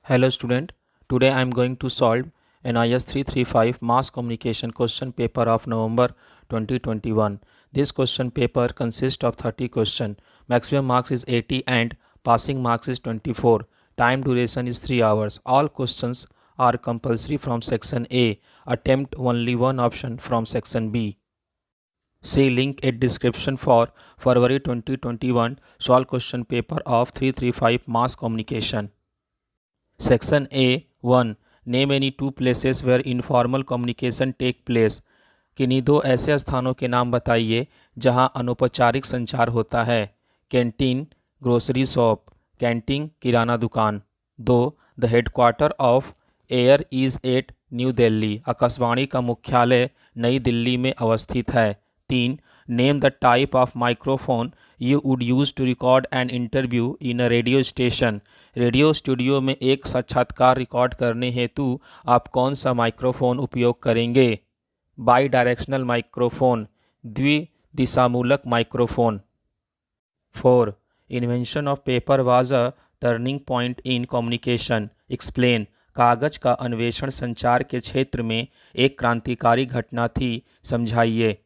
Hello student, today I am going to solve NIS 335 Mass Communication question paper of November 2021. This question paper consists of 30 questions. Maximum marks is 80 and passing marks is 24. Time duration is 3 hours. All questions are compulsory from section A. Attempt only one option from section B. See link at description for February 2021 solve question paper of 335 Mass Communication. Section A 1. Name any two places where informal communication take place. किन्हीं दो ऐसे स्थानों के नाम बताइए जहां अनौपचारिक संचार होता है. Canteen, grocery shop. कैंटीन, किराना दुकान. 2. The headquarter of AIR is at New Delhi. Akashvani का मुख्यालय नई दिल्ली में अवस्थित है. 3. Name the type of microphone you would use to record an interview in a radio station. Radio studio में एक साक्षात्कार रिकॉर्ड करने हेतु आप कौन सा माइक्रोफोन उपयोग करेंगे. बाई डायरेक्शनल माइक्रोफोन, द्विदिशामूलक माइक्रोफोन. 4. Invention of paper was a turning point in communication. Explain. कागज का अन्वेषण संचार के क्षेत्र में एक क्रांतिकारी घटना थी. समझाइए.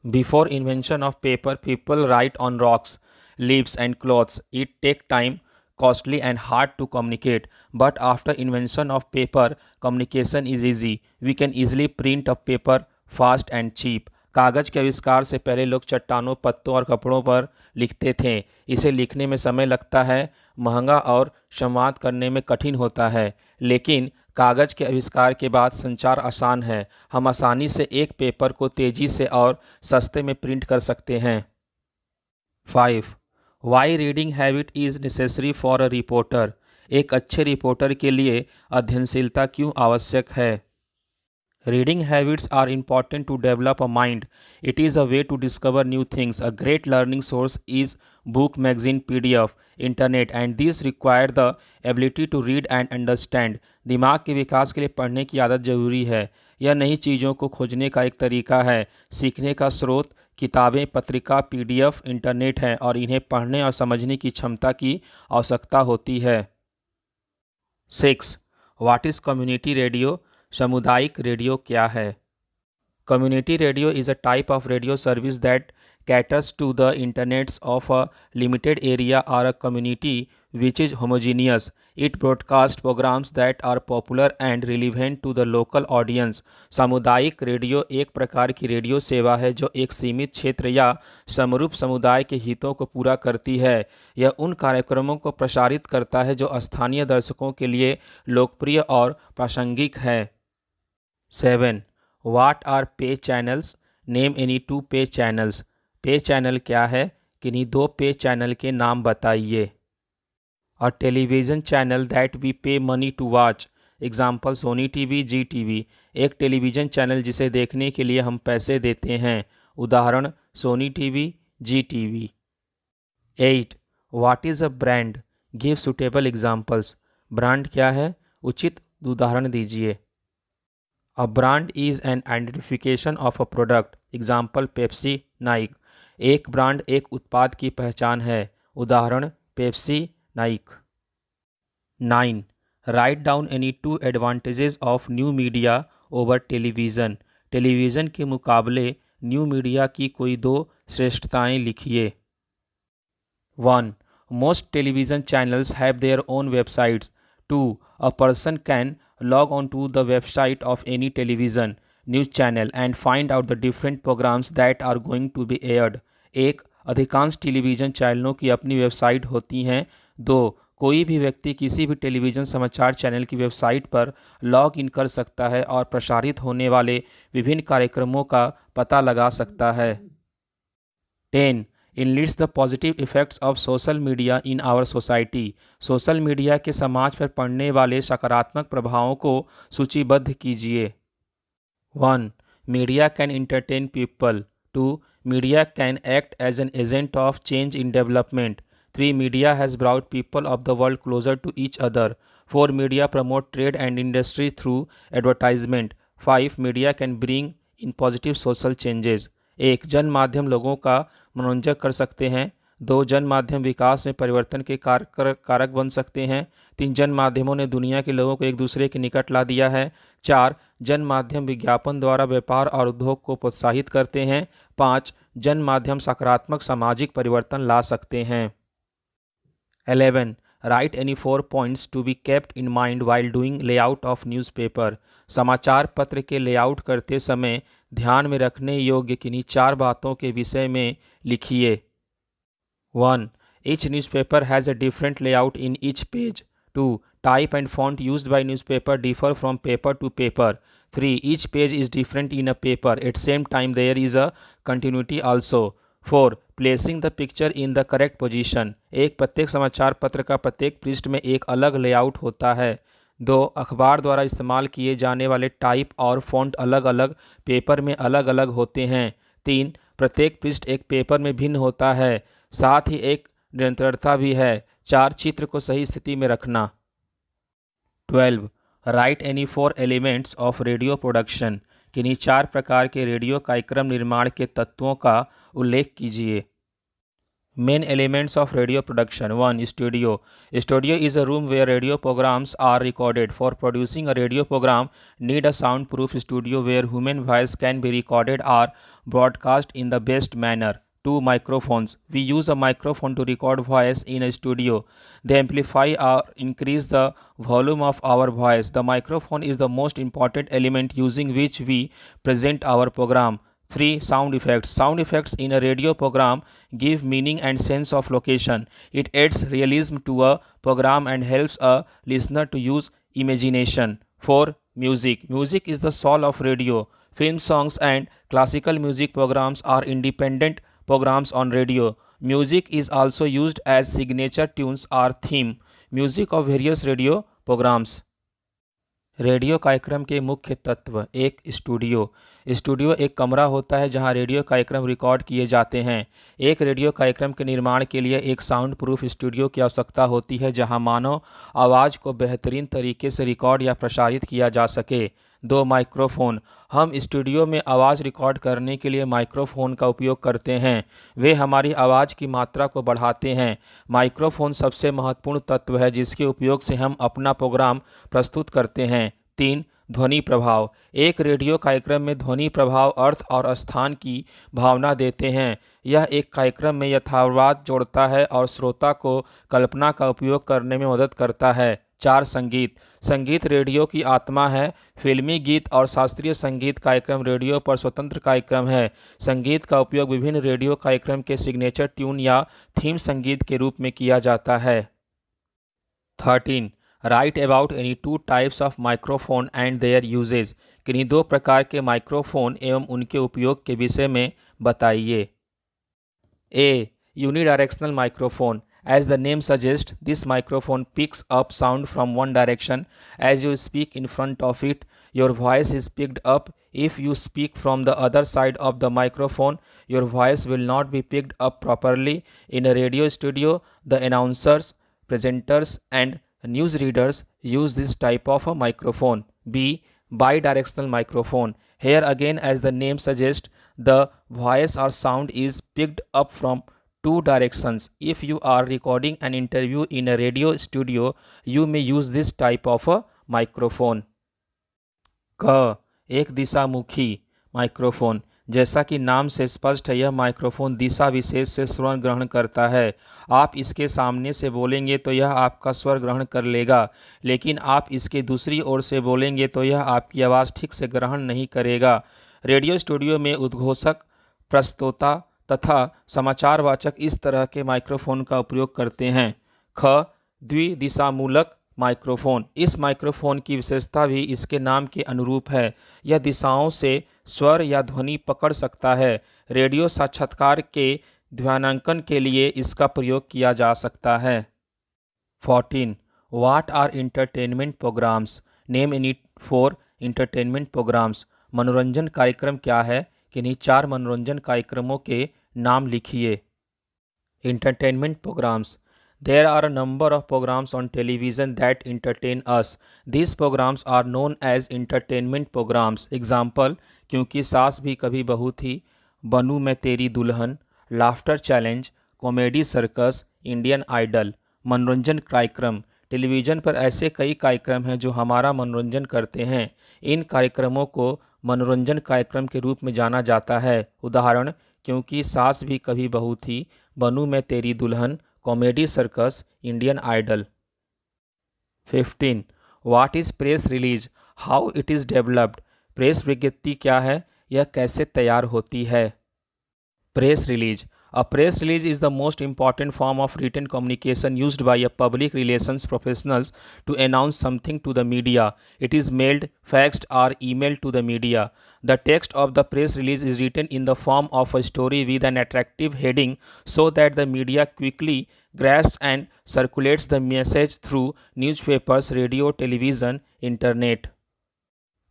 Before invention of paper, people write on rocks, leaves and cloths. It take time, costly and hard to communicate. But after invention of paper, communication is easy. We can easily print a paper fast and cheap. कागज़ के आविष्कार से पहले लोग चट्टानों, पत्तों और कपड़ों पर लिखते थे. इसे लिखने में समय लगता है, महंगा और संवाद करने में कठिन होता है. लेकिन कागज़ के आविष्कार के बाद संचार आसान है. हम आसानी से एक पेपर को तेज़ी से और सस्ते में प्रिंट कर सकते हैं. 5. Y reading habit is necessary for a reporter. एक अच्छे रिपोर्टर के लिए अध्ययनशीलता क्यों आवश्यक है. Reading habits are important to develop a mind. It is a way to discover new things. A great learning source is book, magazine, PDF, internet, and these require the ability to read and understand. दिमाग के विकास के लिए पढ़ने की आदत जरूरी है. यह नई चीज़ों को खोजने का एक तरीका है. सीखने का स्रोत किताबें, पत्रिका, PDF, इंटरनेट है और इन्हें पढ़ने और समझने की क्षमता की आवश्यकता होती है. 6. What is community radio? सामुदायिक रेडियो क्या है. Community radio is a type of radio service that caters to the internets of a limited area or a community which is homogeneous. It broadcasts programs that are popular and relevant to the local audience. सामुदायिक radio एक प्रकार की radio सेवा है जो एक सीमित क्षेत्र या समरूप समुदाय के हितों को पूरा करती है. यह उन कार्यक्रमों को प्रसारित करता है जो स्थानीय दर्शकों के लिए लोकप्रिय और प्रासंगिक है. 7. What are pay channels? Name any two pay channels. Pay channel क्या है. किन्हीं दो पे चैनल के नाम बताइए. A television channel that we pay money to watch. Example Sony TV, Zee TV. एक टेलीविज़न चैनल जिसे देखने के लिए हम पैसे देते हैं. उदाहरण Sony TV, Zee TV. 8. What is a brand? Give suitable examples. Brand क्या है, उचित उदाहरण दीजिए. A brand is an identification of a product. Example Pepsi, Nike. एक ब्रांड एक उत्पाद की पहचान है. उदाहरण Pepsi, Naik. 9. Write down any two advantages of new media over television. Television के मुकाबले न्यू मीडिया की कोई दो श्रेष्ठताएं लिखिए. 1. Most television channels have their own websites. 2. A person can log on to the website of any television news channel and find out the different programs that are going to be aired. एक, अधिकांश television चैनलों की अपनी website होती हैं. 2. कोई भी व्यक्ति किसी भी टेलीविज़न समाचार चैनल की वेबसाइट पर लॉग इन कर सकता है और प्रसारित होने वाले विभिन्न कार्यक्रमों का पता लगा सकता है. 10. Enlist the positive effects of social media in our society. Social media के समाज पर पड़ने वाले सकारात्मक प्रभावों को सूचीबद्ध कीजिए. 1. Media can entertain people. 2. Media can act as an agent of change in development. 3. Media has brought people of the world closer to each other. 4. Media promote trade and industry through advertisement. 5. Media can bring in positive social changes. 1. जन माध्यम लोगों का मनोरंजन कर सकते हैं. 2 जन माध्यम विकास में परिवर्तन के कारक बन सकते हैं। 3 जन माध्यमों ने दुनिया के लोगों को एक दूसरे के निकट ला दिया है। 4 जन माध्यम विज्ञापन द्वारा व्यापार और उद्योग को प्रोत्साहित करते हैं। 5 जन माध्यम सकारात्मक सामाजिक परिवर्तन ला सकते हैं। 11. Write any 4 points to be kept in mind while doing layout of newspaper. समाचार पत्र के लेआउट करते समय ध्यान में रखने योग्य किन्हीं 4 बातों के विषय में लिखिए। 1. Each newspaper has a different layout in each page. 2. Type and font used by newspaper differ from paper to paper. 3. Each page is different in a paper. At same time there is a continuity also. 4. Placing the picture in the correct position. एक प्रत्येक समाचार पत्र का प्रत्येक पृष्ठ में एक अलग लेआउट होता है। 2. अखबार द्वारा इस्तेमाल किए जाने वाले टाइप और फॉन्ट अलग अलग पेपर में अलग अलग होते हैं। 3. प्रत्येक पृष्ठ एक पेपर में भिन्न होता है, साथ ही एक निरंतरता भी है। 4. चित्र को सही स्थिति में रखना। 12. Right any 4 elements of radio production. किन्हीं 4 प्रकार के रेडियो कार्यक्रम निर्माण के तत्वों का उल्लेख कीजिए। Main elements of radio production. 1. Studio. Studio is a room where radio programs are recorded. For producing a radio program, need a soundproof studio where human voice can be recorded or broadcast in the best manner. 2. Microphones. We use a microphone to record voice in a studio. They amplify or increase the volume of our voice. The microphone is the most important element using which we present our program. 3. Sound effects. Sound effects in a radio program give meaning and sense of location. It adds realism to a program and helps a listener to use imagination. 4. Music. Music is the soul of radio. Film songs and classical music programs are independent programs on radio. Music is also used as signature tunes or theme music of various radio programs. Radio कार्यक्रम के मुख्य तत्व। 1. Studio. Studio एक कमरा होता है जहां radio कार्यक्रम रिकॉर्ड किए जाते हैं। एक रेडियो कार्यक्रम के निर्माण के लिए एक साउंड प्रूफ स्टूडियो की आवश्यकता होती है जहां मानव आवाज़ को बेहतरीन तरीके से रिकॉर्ड या प्रसारित किया जा सके। 2. माइक्रोफोन। हम स्टूडियो में आवाज़ रिकॉर्ड करने के लिए माइक्रोफोन का उपयोग करते हैं। वे हमारी आवाज़ की मात्रा को बढ़ाते हैं। माइक्रोफोन सबसे महत्वपूर्ण तत्व है जिसके उपयोग से हम अपना प्रोग्राम प्रस्तुत करते हैं। 3. ध्वनि प्रभाव। एक रेडियो कार्यक्रम में ध्वनि प्रभाव अर्थ और स्थान की भावना देते हैं। यह एक कार्यक्रम में यथार्थवाद जोड़ता है और श्रोता को कल्पना का उपयोग करने में मदद करता है। 4. संगीत। संगीत रेडियो की आत्मा है। फिल्मी गीत और शास्त्रीय संगीत कार्यक्रम रेडियो पर स्वतंत्र कार्यक्रम है। संगीत का उपयोग विभिन्न रेडियो कार्यक्रम के सिग्नेचर ट्यून या थीम संगीत के रूप में किया जाता है। 13. Write about any 2 types of microphone and their uses. किन्हीं 2 प्रकार के माइक्रोफोन एवं उनके उपयोग के विषय में बताइए। A. Unidirectional microphone. As the name suggests, this microphone picks up sound from one direction. As you speak in front of it, your voice is picked up. If you speak from the other side of the microphone, your voice will not be picked up properly. In a radio studio, the announcers, presenters, and newsreaders use this type of a microphone. B. Bidirectional microphone. Here again, as the name suggests, the voice or sound is picked up from 2 directions. If you are recording an interview in a radio studio, you may use this type of a microphone. क. एक दिशामुखी microphone. जैसा कि नाम से स्पष्ट है, यह microphone दिशा विशेष से स्वर ग्रहण करता है। आप इसके सामने से बोलेंगे तो यह आपका स्वर ग्रहण कर लेगा, लेकिन आप इसके दूसरी ओर से बोलेंगे तो यह आपकी आवाज़ ठीक से ग्रहण नहीं करेगा। रेडियो स्टूडियो में उद्घोषक, प्रस्तोता तथा समाचारवाचक इस तरह के माइक्रोफोन का उपयोग करते हैं। ख. द्विदिशामूलक माइक्रोफोन। इस माइक्रोफोन की विशेषता भी इसके नाम के अनुरूप है। यह दिशाओं से स्वर या ध्वनि पकड़ सकता है। रेडियो साक्षात्कार के ध्वन्यांकन के लिए इसका प्रयोग किया जा सकता है। 14. What are entertainment programs? Name any 4 entertainment programs. मनोरंजन कार्यक्रम क्या है? किन्हीं 4 मनोरंजन कार्यक्रमों के नाम लिखिए। Entertainment programs. There are a number of programs on television that entertain us. These programs are known as entertainment programs. Example: क्योंकि सास भी कभी बहू थी, बनूं Main Teri Dulhan, Laughter Challenge, Comedy Circus, Indian Idol. मनोरंजन कार्यक्रम, टेलीविज़न पर ऐसे कई कार्यक्रम हैं जो हमारा मनोरंजन करते हैं। इन कार्यक्रमों को मनोरंजन कार्यक्रम के रूप में जाना जाता है। उदाहरण, क्योंकि सास भी कभी बहू थी, बनूं Main Teri Dulhan, Comedy Circus, Indian Idol. 15. What is press release, how it is developed. Press विज्ञप्ति क्या है, यह कैसे तैयार होती है। Press release, a press release is the most important form of written communication used by a public relations professionals to announce something to the media. It is mailed, faxed or emailed to the media. The text of the press release is written in the form of a story with an attractive heading so that the media quickly grasps and circulates the message through newspapers, radio, television, internet.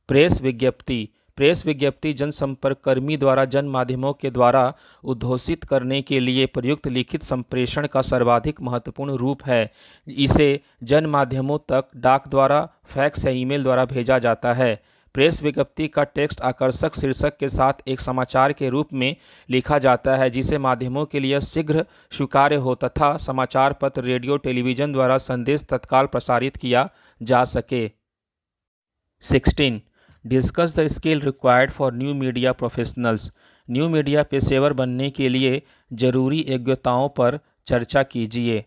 Press विज्ञप्ति, press विज्ञप्ति जनसंपर्क कर्मी द्वारा जन माध्यमों के द्वारा उद्घोषित करने के लिए प्रयुक्त लिखित संप्रेषण का सर्वाधिक महत्वपूर्ण रूप है। इसे जन माध्यमों तक डाक द्वारा, फैक्स या ईमेल द्वारा भेजा जाता है। प्रेस विज्ञप्ति का टेक्स्ट आकर्षक शीर्षक के साथ एक समाचार के रूप में लिखा जाता है जिसे माध्यमों के लिए शीघ्र स्वीकार्य हो तथा समाचार पत्र, रेडियो, टेलीविज़न द्वारा संदेश तत्काल प्रसारित किया जा सके। 16. Discuss the skill required for new media professionals. New media पेशेवर बनने के लिए जरूरी योग्यताओं पर चर्चा कीजिए।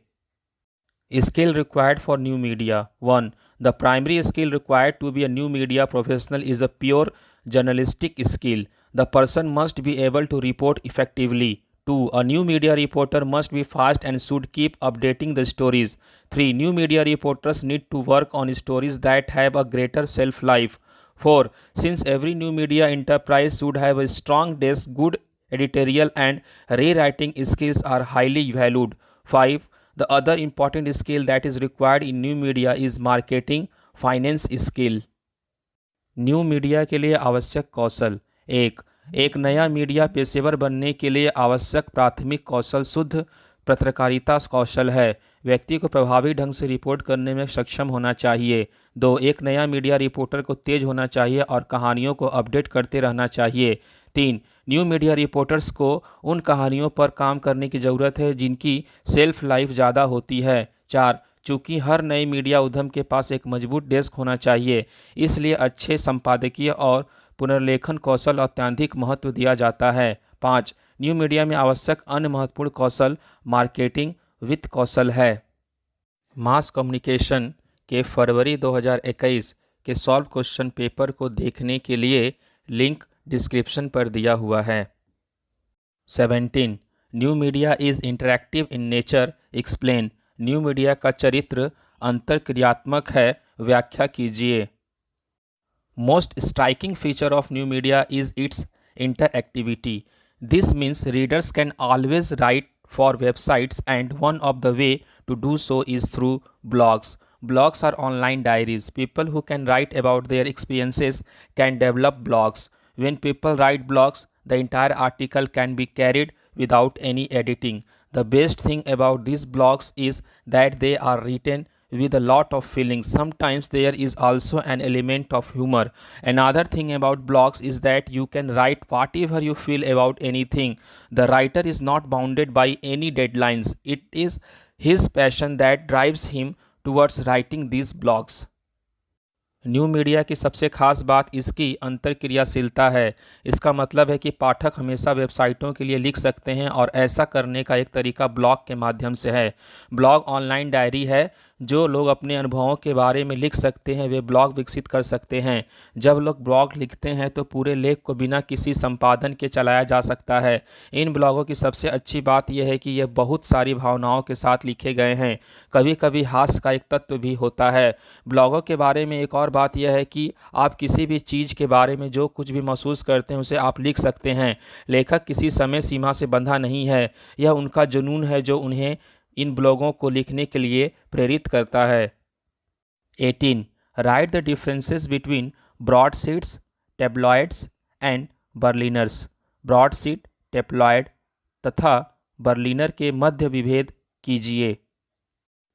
Skill required for new media. 1. The primary skill required to be a new media professional is a pure journalistic skill. The person must be able to report effectively. 2. A new media reporter must be fast and should keep updating the stories. 3. New media reporters need to work on stories that have a greater shelf life. 4. Since every new media enterprise should have a strong desk, good editorial and rewriting skills are highly valued. 5. The other important skill that is required in new media is marketing, finance skill. New media के लिए आवश्यक कौशल। एक नया media पेशेवर बनने के लिए आवश्यक प्राथमिक कौशल शुद्ध पत्रकारिता कौशल है। व्यक्ति को प्रभावी ढंग से रिपोर्ट करने में सक्षम होना चाहिए। 2. एक नया मीडिया रिपोर्टर को तेज होना चाहिए और कहानियों को अपडेट करते रहना चाहिए। 3. न्यू मीडिया रिपोर्टर्स को उन कहानियों पर काम करने की ज़रूरत है जिनकी सेल्फ लाइफ ज़्यादा होती है। 4. चूँकि हर नए मीडिया उद्यम के पास एक मजबूत डेस्क होना चाहिए, इसलिए अच्छे संपादकीय और पुनर्लेखन कौशल अत्यधिक महत्व दिया जाता है। 5. न्यू मीडिया में आवश्यक अन्य महत्वपूर्ण कौशल मार्केटिंग, वित्त कौशल है। मास कम्युनिकेशन के फरवरी 2021 के सॉल्व क्वेश्चन पेपर को देखने के लिए लिंक डिस्क्रिप्शन पर दिया हुआ है। 17. New media is interactive in nature, explain. New media का चरित्र अंतरक्रियात्मक है, व्याख्या कीजिए। Most striking feature of new media is its interactivity. This means readers can always write for websites, and one of the way to do so is through blogs. Blogs are online diaries. People who can write about their experiences can develop blogs. When people write blogs, the entire article can be carried without any editing. The best thing about these blogs is that they are written with a lot of feelings. Sometimes there is also an element of humor. Another thing about blogs is that you can write whatever you feel about anything. The writer is not bounded by any deadlines. It is his passion that drives him towards writing these blogs. New media की सबसे खास बात इसकी अंतरक्रियाशीलता है। इसका मतलब है कि पाठक हमेशा वेबसाइटों के लिए लिख सकते हैं और ऐसा करने का एक तरीका ब्लॉग के माध्यम से है। ब्लॉग ऑनलाइन डायरी है। जो लोग अपने अनुभवों के बारे में लिख सकते हैं वे ब्लॉग विकसित कर सकते हैं। जब लोग ब्लॉग लिखते हैं तो पूरे लेख को बिना किसी संपादन के चलाया जा सकता है। इन ब्लॉगों की सबसे अच्छी बात यह है कि ये बहुत सारी भावनाओं के साथ लिखे गए हैं। कभी कभी हास्य का एक तत्व भी होता है। ब्लॉगों के बारे में एक और बात यह है कि आप किसी भी चीज़ के बारे में जो कुछ भी महसूस करते हैं उसे आप लिख सकते हैं। लेखक किसी समय सीमा से बंधा नहीं है। यह उनका जुनून है जो उन्हें इन ब्लॉगों को लिखने के लिए प्रेरित करता है। 18. Write the differences between broadsheets, tabloids and berliners. Broadsheet, tabloid तथा बर्लिनर के मध्य विभेद कीजिए।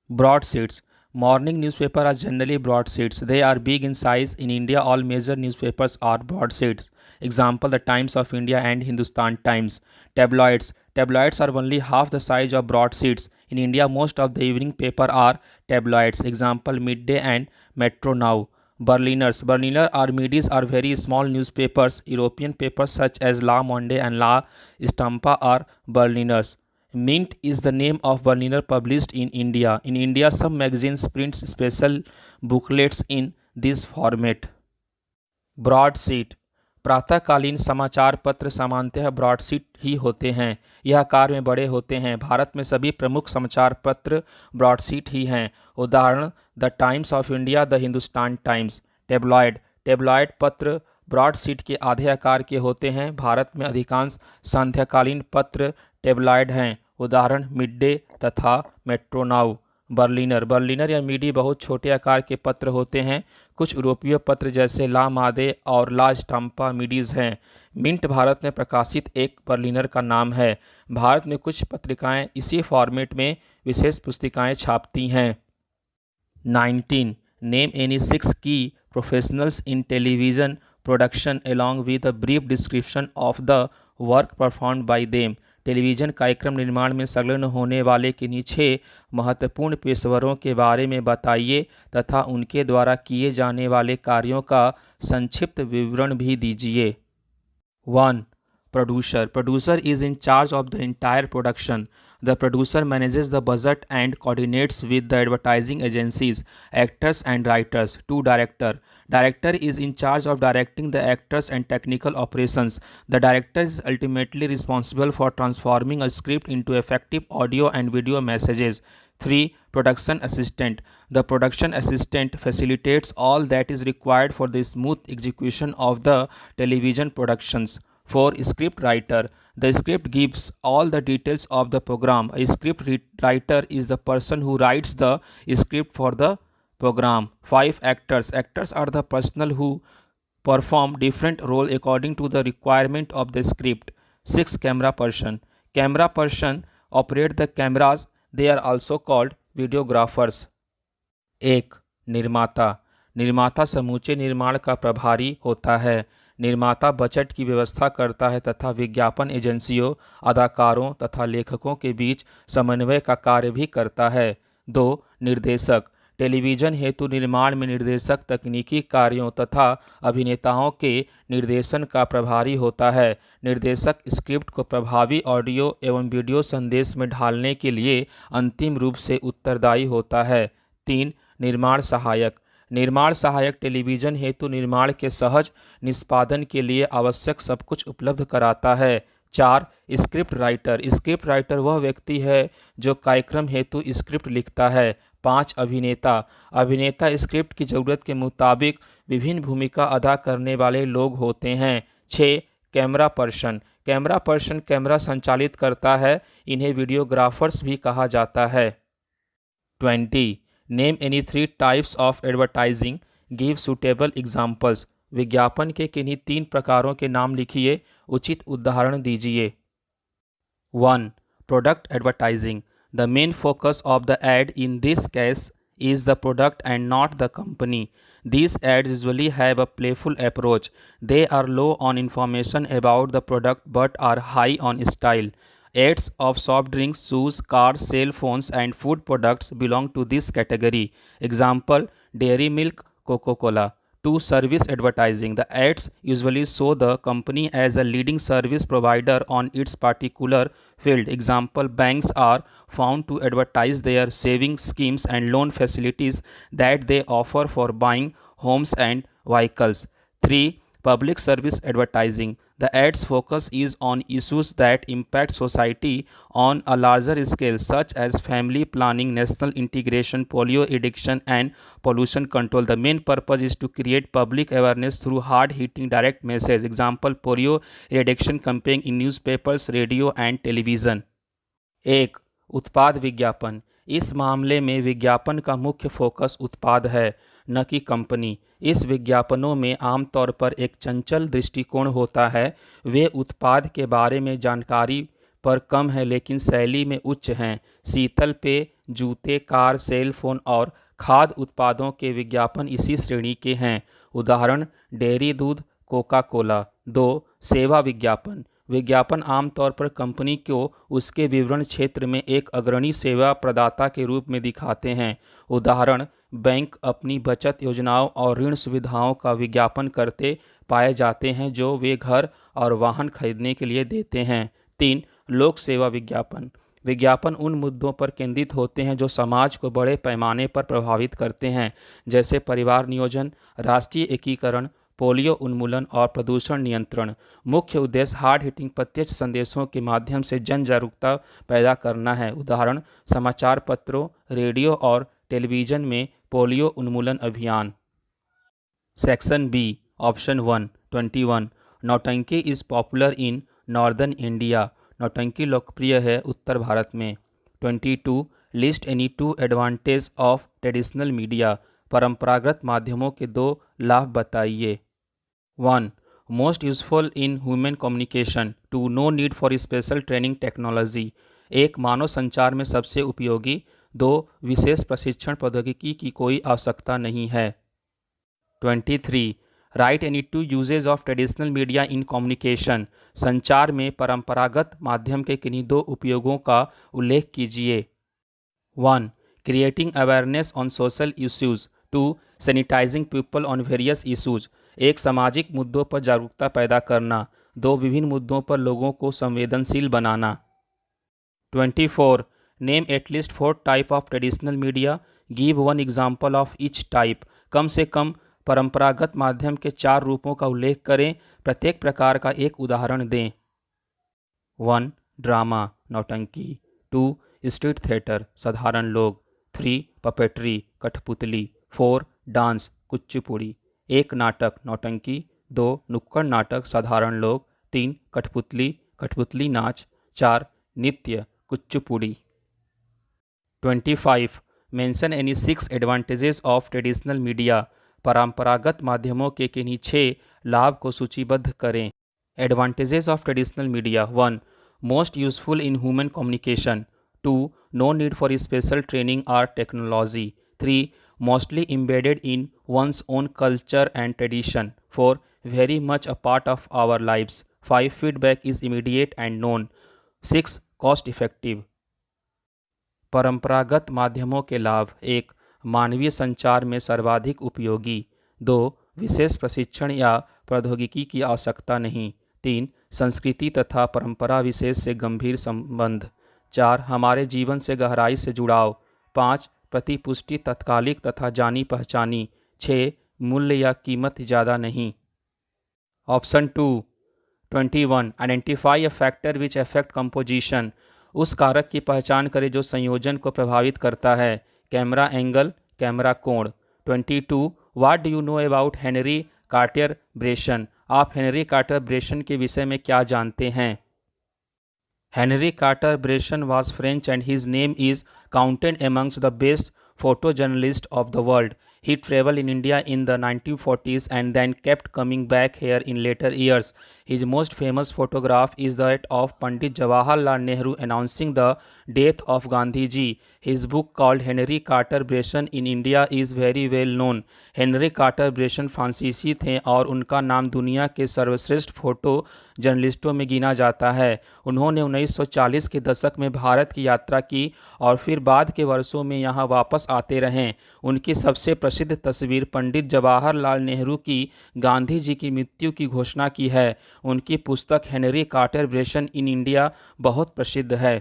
Broadsheets, morning newspaper are generally broadsheets. They are big in size. In India, all major newspapers are broadsheets. Example, the Times of India and Hindustan Times. Tabloids. Tabloids are only half the size of broadsheets. In India, most of the evening paper are tabloids. Example, Midday and Metro Now. Berliners. Berliner or Middies are very small newspapers. European papers such as La Monde and La Stampa are Berliners. Mint is the name of Berliner published in India. In India, some magazines print special booklets in this format. Broadsheet. प्रातःकालीन समाचार पत्र सामान्यतः broadsheet ही होते हैं। यह आकार में बड़े होते हैं। भारत में सभी प्रमुख समाचार पत्र ब्रॉडशीट ही हैं। उदाहरण, the Times of India, the Hindustan Times. Tabloid. Tabloid पत्र ब्रॉडशीट के आधे आकार के होते हैं। भारत में अधिकांश सांध्याकालीन पत्र टेब्लॉयड हैं। उदाहरण, मिड डे तथा मेट्रो नाउ। बर्लिनर। बर्लिनर या मीडी बहुत छोटे आकार के पत्र होते हैं। कुछ यूरोपीय पत्र जैसे ला मादे और ला स्टाम्पा मीडीज हैं। मिंट भारत में प्रकाशित एक बर्लिनर का नाम है। भारत में कुछ पत्रिकाएं इसी फॉर्मेट में विशेष पुस्तिकाएं छापती हैं। 19. नेम एनी 6 की professionals in television production along with a brief description of the work performed by them. Television कार्यक्रम निर्माण में संलग्न होने वाले किन्हीं 6 महत्वपूर्ण पेशेवरों के बारे में बताइए तथा उनके द्वारा किए जाने वाले कार्यों का संक्षिप्त विवरण भी दीजिए। 1. Producer. Producer is in charge of the entire production. The producer manages the budget and coordinates with the advertising agencies, actors and writers. 2. Director. Director is in charge of directing the actors and technical operations. The director is ultimately responsible for transforming a script into effective audio and video messages. 3. Production assistant. The production assistant facilitates all that is required for the smooth execution of the television productions. 4. Script writer. The script gives all the details of the program. A script writer is the person who writes the script for the program. 5. Actors. Actors are the personnel who perform different roles according to the requirement of the script. 6. Camera person. Camera person operate the cameras. They are also called videographers. 1. निर्माता. निर्माता समूचे निर्माण का प्रभारी होता है। निर्माता budget की व्यवस्था करता है तथा विज्ञापन एजेंसियों, अदाकारों तथा लेखकों के बीच समन्वय का कार्य भी करता है। 2. निर्देशक। टेलीविज़न हेतु निर्माण में निर्देशक तकनीकी कार्यों तथा अभिनेताओं के निर्देशन का प्रभारी होता है। निर्देशक स्क्रिप्ट को प्रभावी ऑडियो एवं वीडियो संदेश में ढालने के लिए अंतिम रूप से उत्तरदायी होता है। 3. निर्माण सहायक। निर्माण सहायक टेलीविज़न हेतु निर्माण के सहज निष्पादन के लिए आवश्यक सब कुछ उपलब्ध कराता है। 4. Script writer. स्क्रिप्ट राइटर वह व्यक्ति है जो कार्यक्रम हेतु स्क्रिप्ट लिखता है। 5. अभिनेता। अभिनेता स्क्रिप्ट की ज़रूरत के मुताबिक विभिन्न भूमिका अदा करने वाले लोग होते हैं। 6. Camera person. Camera person camera संचालित करता है। इन्हें वीडियोग्राफर्स भी कहा जाता है। 20. Name any 3 types of advertising, give suitable examples. विज्ञापन के किन्हीं 3 प्रकारों के नाम लिखिए, उचित उदाहरण दीजिए। 1. Product advertising. The main focus of the ad in this case is the product and not the company. These ads usually have a playful approach. They are low on information about the product but are high on style. Ads of soft drinks, shoes, cars, cell phones and food products belong to this category. Example, Dairy Milk, Coca-Cola. 2. Service advertising. The ads usually show the company as a leading service provider on its particular field. Example, banks are found to advertise their saving schemes and loan facilities that they offer for buying homes and vehicles. 3. Public service advertising. The ads focus is on issues that impact society on a larger scale, such as family planning, national integration, polio addiction, and pollution control. The main purpose is to create public awareness through hard-hitting direct message. Example, polio eradication campaign in newspapers, radio, and television. 1. उत्पाद विज्ञापन। इस मामले में विज्ञापन का मुख्य focus उत्पाद है, न कि कंपनी। इस विज्ञापनों में आमतौर पर एक चंचल दृष्टिकोण होता है। वे उत्पाद के बारे में जानकारी पर कम है लेकिन शैली में उच्च हैं। शीतल पेय, जूते, कार, सेल फोन और खाद्य उत्पादों के विज्ञापन इसी श्रेणी के हैं। उदाहरण, डेयरी दूध, कोका कोला। 2. सेवा विज्ञापन। विज्ञापन आमतौर पर कंपनी को उसके विवरण क्षेत्र में एक अग्रणी सेवा प्रदाता के रूप में दिखाते हैं। उदाहरण, बैंक अपनी बचत योजनाओं और ऋण सुविधाओं का विज्ञापन करते पाए जाते हैं जो वे घर और वाहन खरीदने के लिए देते हैं। 3. लोक सेवा विज्ञापन। विज्ञापन उन मुद्दों पर केंद्रित होते हैं जो समाज को बड़े पैमाने पर प्रभावित करते हैं, जैसे परिवार नियोजन, राष्ट्रीय एकीकरण, पोलियो उन्मूलन और प्रदूषण नियंत्रण। मुख्य उद्देश्य हार्ड हिटिंग प्रत्यक्ष संदेशों के माध्यम से जन जागरूकता पैदा करना है। उदाहरण, समाचार पत्रों, रेडियो और टेलीविज़न में पोलियो उन्मूलन अभियान। Section B, option 1, 21। Nautanki is popular in northern India. Nautanki लोकप्रिय है उत्तर भारत में। 22. List any 2 advantage of traditional media. परंपरागत माध्यमों के 2 लाभ बताइए। 1. Most useful in human communication. 2. No need for special training technology. 1. मानव संचार में सबसे उपयोगी। 2. विशेष प्रशिक्षण प्रौद्योगिकी की कोई आवश्यकता नहीं है। 23. Write any 2 uses of traditional media in communication. संचार में परंपरागत माध्यम के किन्हीं 2 उपयोगों का उल्लेख कीजिए। 1. Creating awareness on social issues. 2. Sanitising people on various issues. 1. सामाजिक मुद्दों पर जागरूकता पैदा करना। 2. विभिन्न मुद्दों पर लोगों को संवेदनशील बनाना। 24. Name at least 4 type of traditional media. Give 1 example of each type. कम से कम परंपरागत माध्यम के 4 रूपों का उल्लेख करें, प्रत्येक प्रकार का एक उदाहरण दें। 1. ड्रामा नौटंकी। 2. स्ट्रीट थिएटर साधारण लोग। 3. पपेट्री कठपुतली। 4. डांस कुचिपुड़ी। 1. नाटक नौटंकी। 2. नुक्कड़ नाटक साधारण लोग। 3. कठपुतली नाच। 4. नृत्य Kuchipudi. 25. Mention any 6 advantages of traditional media. परंपरागत माध्यमों के किन्हीं 6 लाभ को सूचीबद्ध करें। Advantages of traditional media. 1. Most useful in human communication. 2. No need for special training और technology. 3. Mostly embedded in one's own culture and tradition. 4. Very much a part of our lives. 5. Feedback is immediate and known. 6. Cost effective. परंपरागत माध्यमों के लाभ। 1. मानवीय संचार में सर्वाधिक उपयोगी। 2. विशेष प्रशिक्षण या प्रौद्योगिकी की आवश्यकता नहीं। 3. संस्कृति तथा परंपरा विशेष से गंभीर संबंध। 4. हमारे जीवन से गहराई से जुड़ाव। 5. प्रतिपुष्टि तत्कालिक तथा जानी पहचानी। 6. मूल्य या कीमत ज़्यादा नहीं। Option 2, 21. Identify a factor which affect composition. उस कारक की पहचान करें जो संयोजन को प्रभावित करता है। कैमरा एंगल, कैमरा कोण। 22. What do you know about Henri Cartier Bresson. आप हेनरी कार्टर ब्रेशन के विषय में क्या जानते हैं। Henry Carter Bresson was French and his name is counted amongst the best photojournalists of the world. He traveled in India in the 1940s and then kept coming back here in later years. His most famous photograph is that of Pandit Jawaharlal Nehru announcing the death of Gandhi ji. His book called Henry Carter Bresson in India is very well known. Henry Carter Bresson फ्रांसीसी थे और उनका नाम दुनिया के सर्वश्रेष्ठ photo जर्नलिस्टों में गिना जाता है। उन्होंने 1940 के दशक में भारत की यात्रा की और फिर बाद के वर्षों में यहाँ वापस आते रहे। उनकी सबसे प्रसिद्ध तस्वीर पंडित जवाहरलाल नेहरू की गांधी जी की मृत्यु की घोषणा की है। उनकी पुस्तक Henri Cartier Bresson in India बहुत प्रसिद्ध है।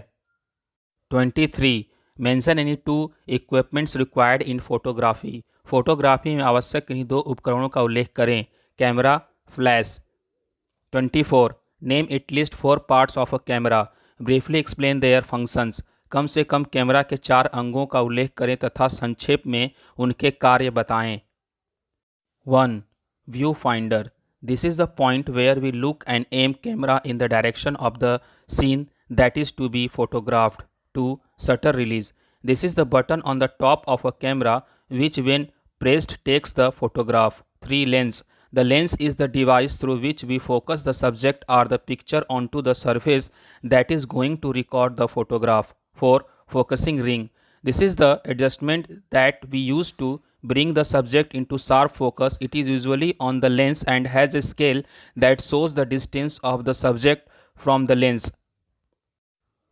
23. Mention any 2 equipments required in photography. Photography में आवश्यक किन्हीं 2 उपकरणों का उल्लेख करें। Camera, flash. 24. Name at least 4 parts of a camera. Briefly explain their functions. कम से कम कैमरा के 4 अंगों का उल्लेख करें तथा संक्षेप में उनके कार्य बताएं। 1. View finder. This is the point where we look and aim camera in the direction of the scene that is to be photographed. 2. Shutter release. This is the button on the top of a camera which when pressed takes the photograph. 3. Lens. The lens is the device through which we focus the subject or the picture onto the surface that is going to record the photograph. 4. Focusing ring. This is the adjustment that we use to bring the subject into sharp focus. It is usually on the lens and has a scale that shows the distance of the subject from the lens.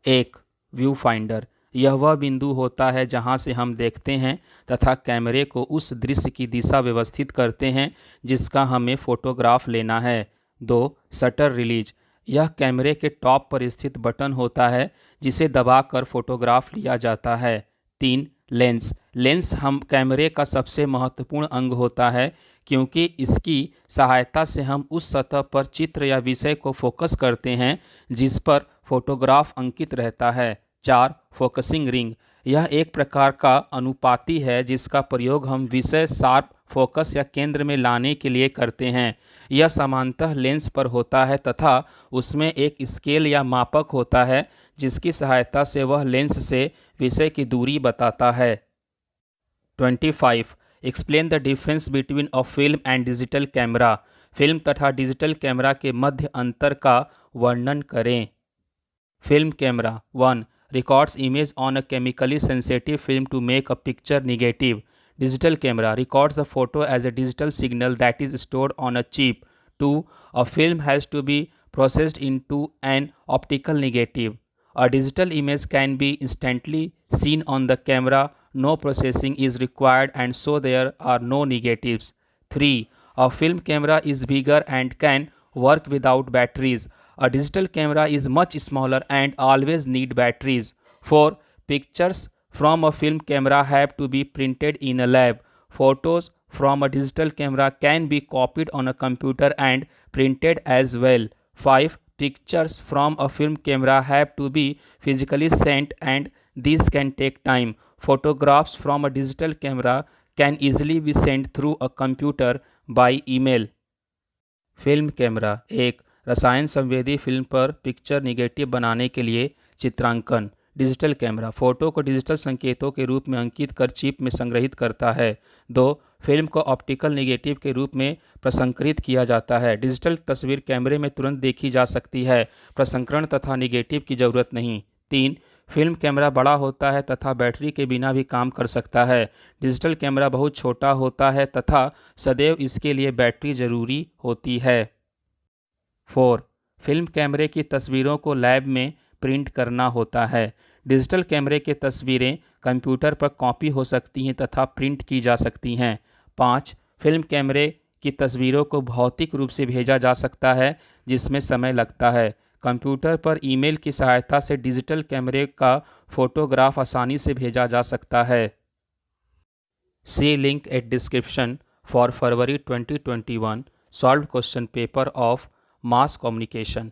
एक, view finder. यह वह बिंदु होता है जहां से हम देखते हैं तथा कैमरे को उस दृश्य की दिशा व्यवस्थित करते हैं जिसका हमें फोटोग्राफ लेना है। दो, शटर रिलीज। यह कैमरे के टॉप पर स्थित बटन होता है जिसे दबाकर फोटोग्राफ लिया जाता है। तीन, लेंस। लेंस हम कैमरे का सबसे महत्वपूर्ण अंग होता है क्योंकि इसकी सहायता से हम उस सतह पर चित्र या विषय को फोकस करते हैं जिस पर फोटोग्राफ अंकित रहता है। चार, फोकसिंग रिंग। यह एक प्रकार का अनुपाती है जिसका प्रयोग हम विषय शार्प फोकस या केंद्र में लाने के लिए करते हैं। यह सामान्यतः लेंस पर होता है तथा उसमें एक स्केल या मापक होता है जिसकी सहायता से वह लेंस से विषय की दूरी बताता है। 25. Explain the difference between a film and digital camera. Film तथा डिजिटल कैमरा के मध्य अंतर का वर्णन करें। Film camera 1. Records image on a chemically sensitive film to make a picture negative. Digital camera records the photo as a digital signal that is stored on a chip. 2. A film has to be processed into an optical negative. A digital image can be instantly seen on the camera. No processing is required and so there are no negatives. 3. A film camera is bigger and can work without batteries. A digital camera is much smaller and always need batteries. 4. Pictures from a film camera have to be printed in a lab. Photos from a digital camera can be copied on a computer and printed as well. 5. Pictures from a film camera have to be physically sent and this can take time. Photographs from a digital camera can easily be sent through a computer by email. Film camera एक, रसायन संवेदी film पर picture negative बनाने के लिए चित्रांकन। Digital camera photo को digital संकेतों के रूप में अंकित कर चिप में संग्रहित करता है। 2. फिल्म को ऑप्टिकल निगेटिव के रूप में प्रसंस्कृत किया जाता है। डिजिटल तस्वीर कैमरे में तुरंत देखी जा सकती है, प्रसंस्करण तथा निगेटिव की जरूरत नहीं। 3. फिल्म कैमरा बड़ा होता है तथा बैटरी के बिना भी काम कर सकता है। डिजिटल कैमरा बहुत छोटा होता है तथा सदैव इसके लिए बैटरी जरूरी होती है। 4. फिल्म कैमरे की तस्वीरों को लैब में प्रिंट करना होता है। डिजिटल कैमरे की तस्वीरें कंप्यूटर पर कॉपी हो सकती हैं तथा प्रिंट की जा सकती हैं। 5. फिल्म कैमरे की तस्वीरों को भौतिक रूप से भेजा जा सकता है जिसमें समय लगता है। कंप्यूटर पर ईमेल की सहायता से डिजिटल कैमरे का फोटोग्राफ आसानी से भेजा जा सकता है। See link at description for February 2021 solved question paper of mass communication.